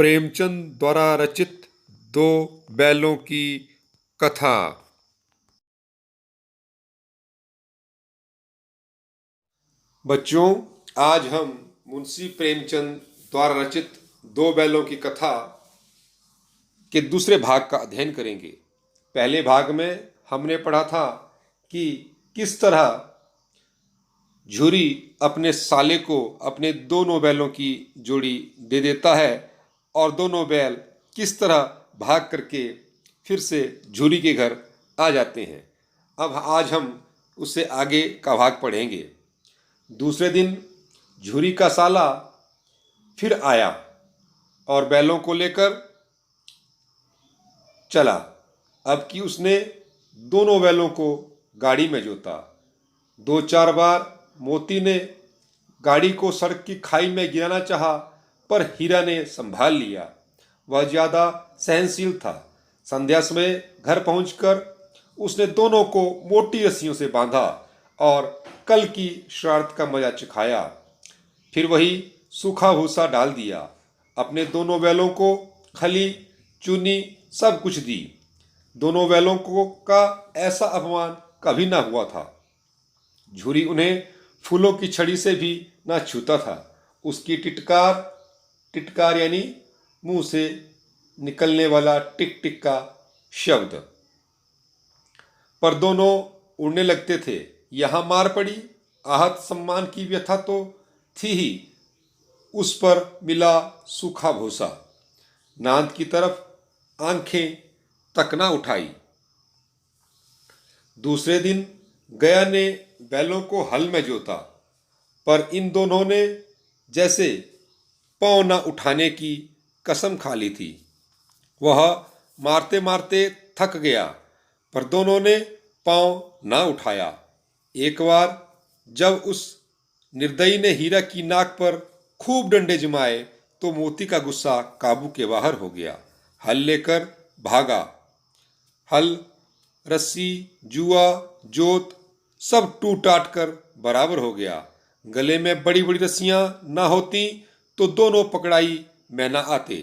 प्रेमचंद द्वारा रचित दो बैलों की कथा। बच्चों, आज हम मुंशी प्रेमचंद द्वारा रचित दो बैलों की कथा के दूसरे भाग का अध्ययन करेंगे। पहले भाग में हमने पढ़ा था कि किस तरह झूरी अपने साले को अपने दोनों बैलों की जोड़ी दे देता है और दोनों बैल किस तरह भाग करके फिर से झूरी के घर आ जाते हैं। अब आज हम उससे आगे का भाग पढ़ेंगे। दूसरे दिन झूरी का साला फिर आया और बैलों को लेकर चला। अब कि उसने दोनों बैलों को गाड़ी में जोता। दो चार बार मोती ने गाड़ी को सड़क की खाई में गिराना चाहा, पर हीरा ने संभाल लिया। वह ज्यादा सहनशील था। संध्या समय घर पहुंचकर उसने दोनों को मोटी रस्सियों से बांधा और कल की शरारत का मजा चखाया। फिर वही सूखा भूसा डाल दिया। अपने दोनों बैलों को खली चूनी सब कुछ दी। दोनों बैलों को का ऐसा अपमान कभी ना हुआ था। झूरी उन्हें फूलों की छड़ी से भी ना छूता था। उसकी टिटकार यानी मुंह से निकलने वाला टिक टिक का शब्द पर दोनों उड़ने लगते थे। यहां मार पड़ी, आहत सम्मान की व्यथा तो थी ही, उस पर मिला सूखा भूसा। नांद की तरफ आंखें तक ना उठाई। दूसरे दिन गया ने बैलों को हल में जोता, पर इन दोनों ने जैसे पांव न उठाने की कसम खा ली थी। वह मारते मारते थक गया, पर दोनों ने पांव न उठाया। एक बार जब उस निर्दयी ने हीरा की नाक पर खूब डंडे जमाए तो मोती का गुस्सा काबू के बाहर हो गया। हल लेकर भागा। हल, रस्सी, जुआ, जोत सब टूट टाट कर बराबर हो गया। गले में बड़ी बड़ी रस्सियां ना होती तो दोनों पकड़ाई में ना आते।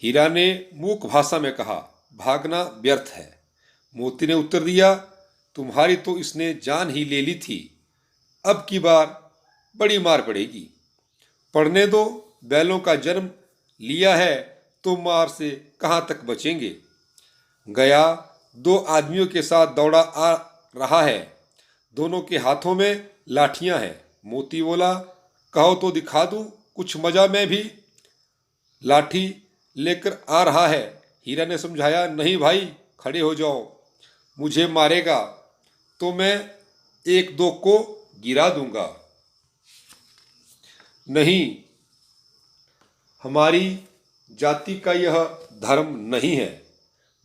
हीरा ने मूक भाषा में कहा, भागना व्यर्थ है। मोती ने उत्तर दिया, तुम्हारी तो इसने जान ही ले ली थी। अब की बार बड़ी मार पड़ेगी। पढ़ने दो, बैलों का जन्म लिया है तो मार से कहाँ तक बचेंगे। गया दो आदमियों के साथ दौड़ा आ रहा है। दोनों के हाथों में लाठियां हैं। मोती बोला, कहो तो दिखा दूं कुछ मजा। में भी लाठी लेकर आ रहा है। हीरा ने समझाया, नहीं भाई, खड़े हो जाओ। मुझे मारेगा तो मैं एक दो को गिरा दूंगा। नहीं, हमारी जाति का यह धर्म नहीं है।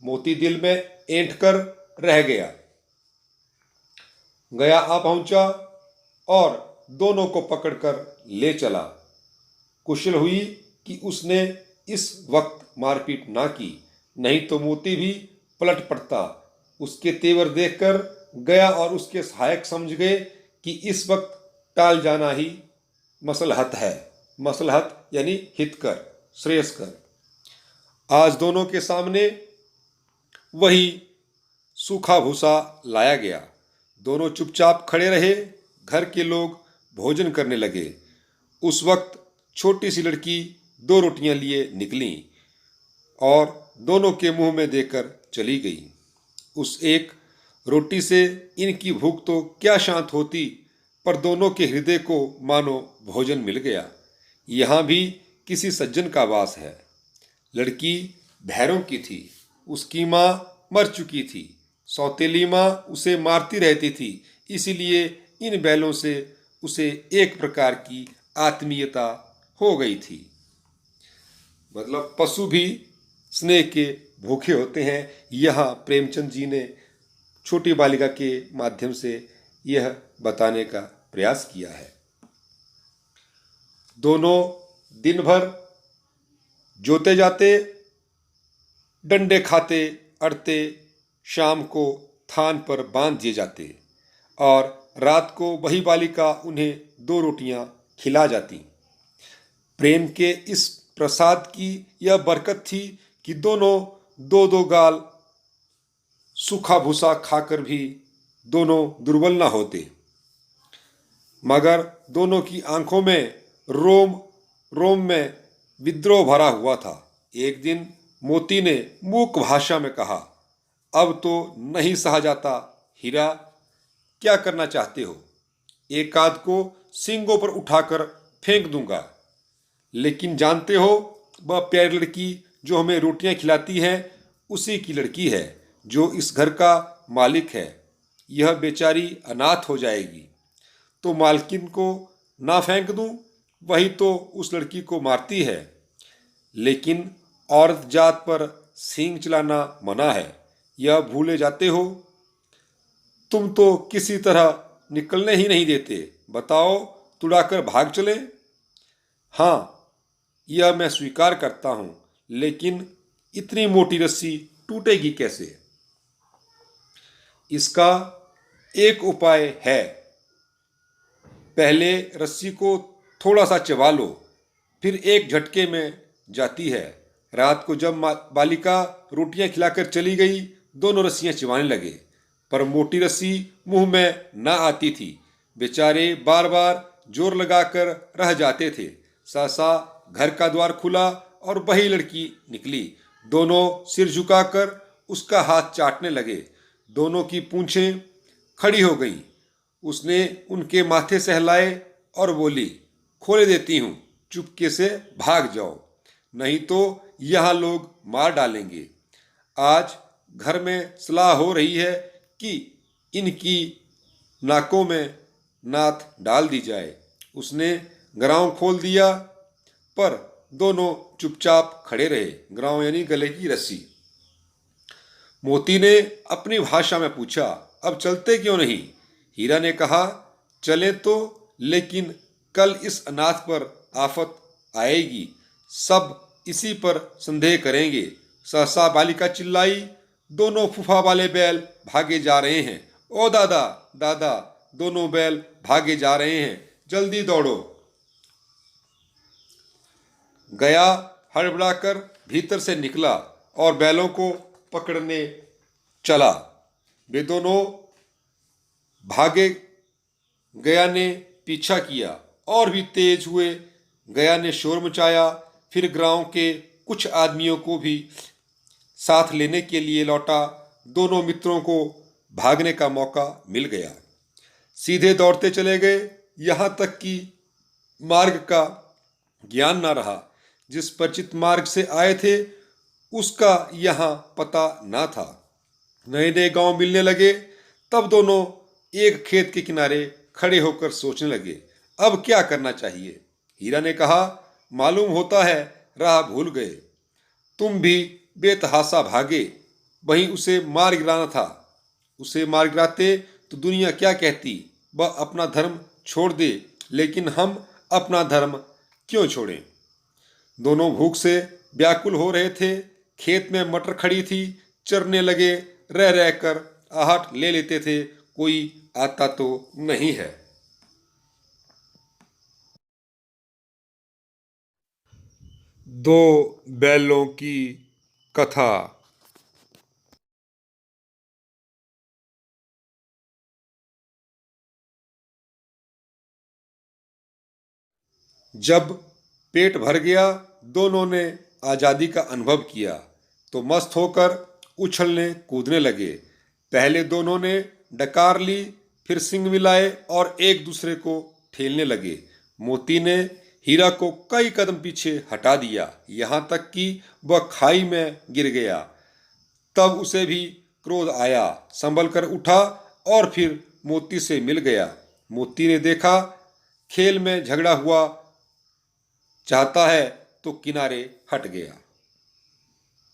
मोती दिल में ऐंठ कर रह गया। गया आ पहुंचा और दोनों को पकड़कर ले चला। कुशल हुई कि उसने इस वक्त मारपीट ना की, नहीं तो मोती भी पलट पड़ता। उसके तेवर देखकर गया और उसके सहायक समझ गए कि इस वक्त टाल जाना ही मसलहत है। मसलहत यानी हितकर, श्रेयस्कर। आज दोनों के सामने वही सूखा भूसा लाया गया। दोनों चुपचाप खड़े रहे। घर के लोग भोजन करने लगे। उस वक्त छोटी सी लड़की दो रोटियां लिए निकली और दोनों के मुंह में देकर चली गई। उस एक रोटी से इनकी भूख तो क्या शांत होती, पर दोनों के हृदय को मानो भोजन मिल गया। यहाँ भी किसी सज्जन का वास है। लड़की भैरों की थी। उसकी माँ मर चुकी थी। सौतेली माँ उसे मारती रहती थी। इसीलिए इन बैलों से उसे एक प्रकार की आत्मीयता हो गई थी। मतलब पशु भी स्नेह के भूखे होते हैं। यह प्रेमचंद जी ने छोटी बालिका के माध्यम से यह बताने का प्रयास किया है। दोनों दिन भर जोते जाते, डंडे खाते अड़ते, शाम को थान पर बांध दिए जाते और रात को वही बालिका उन्हें दो रोटियां खिला जाती। प्रेम के इस प्रसाद की यह बरकत थी कि दोनों दो दो गाल सूखा भूसा खाकर भी दोनों दुर्बल न होते, मगर दोनों की आंखों में रोम रोम में विद्रोह भरा हुआ था। एक दिन मोती ने मूक भाषा में कहा, अब तो नहीं सहा जाता हीरा, क्या करना चाहते हो? एक आध को सींगों पर उठाकर फेंक दूंगा, लेकिन जानते हो वह प्यारी लड़की जो हमें रोटियां खिलाती है उसी की लड़की है जो इस घर का मालिक है। यह बेचारी अनाथ हो जाएगी तो मालकिन को ना फेंक दूं? वही तो उस लड़की को मारती है। लेकिन औरत जात पर सींग चलाना मना है, यह भूले जाते हो? तुम तो किसी तरह निकलने ही नहीं देते। बताओ, तुड़ाकर भाग चले? हाँ, यह मैं स्वीकार करता हूँ, लेकिन इतनी मोटी रस्सी टूटेगी कैसे? इसका एक उपाय है। पहले रस्सी को थोड़ा सा चबा लो, फिर एक झटके में जाती है। रात को जब बालिका रोटियां खिलाकर चली गई, दोनों रस्सियां चिबाने लगे, पर मोटी रस्सी मुंह में ना आती थी। बेचारे बार बार जोर लगाकर रह जाते थे। सहसा घर का द्वार खुला और वही लड़की निकली। दोनों सिर झुकाकर उसका हाथ चाटने लगे। दोनों की पूंछें खड़ी हो गईं। उसने उनके माथे सहलाए और बोली, खोले देती हूँ, चुपके से भाग जाओ, नहीं तो यहाँ लोग मार डालेंगे। आज घर में सलाह हो रही है कि इनकी नाकों में नाथ डाल दी जाए। उसने ग्राव खोल दिया, पर दोनों चुपचाप खड़े रहे। ग्राव यानी गले की रस्सी। मोती ने अपनी भाषा में पूछा, अब चलते क्यों नहीं? हीरा ने कहा, चले तो, लेकिन कल इस अनाथ पर आफत आएगी, सब इसी पर संदेह करेंगे। सहसा बालिका चिल्लाई, दोनों फूफा वाले बैल भागे जा रहे हैं। ओ दादा दादा, दोनों बैल भागे जा रहे हैं, जल्दी दौड़ो। गया हड़बड़ाकर भीतर से निकला और बैलों को पकड़ने चला। वे दोनों भागे। गया ने पीछा किया और भी तेज हुए। गया ने शोर मचाया, फिर गांव के कुछ आदमियों को भी साथ लेने के लिए लौटा। दोनों मित्रों को भागने का मौका मिल गया। सीधे दौड़ते चले गए, यहाँ तक कि मार्ग का ज्ञान न रहा। जिस परिचित मार्ग से आए थे उसका यहाँ पता न था। नए नए गांव मिलने लगे। तब दोनों एक खेत के किनारे खड़े होकर सोचने लगे, अब क्या करना चाहिए। हीरा ने कहा, मालूम होता है राह भूल गए। तुम भी बेतहासा भागे, वहीं उसे मार गिराना था। उसे मार गिराते तो दुनिया क्या कहती? वह अपना धर्म छोड़ दे, लेकिन हम अपना धर्म क्यों छोड़ें? दोनों भूख से व्याकुल हो रहे थे। खेत में मटर खड़ी थी, चरने लगे। रह रहकर आहट ले लेते थे, कोई आता तो नहीं है। दो बैलों की कथा। जब पेट भर गया, दोनों ने आज़ादी का अनुभव किया तो मस्त होकर उछलने कूदने लगे। पहले दोनों ने डकार ली, फिर सिंग मिलाए और एक दूसरे को ठेलने लगे। मोती ने हीरा को कई कदम पीछे हटा दिया, यहाँ तक कि वह खाई में गिर गया। तब उसे भी क्रोध आया, संभल कर उठा और फिर मोती से मिल गया। मोती ने देखा खेल में झगड़ा हुआ चाहता है तो किनारे हट गया।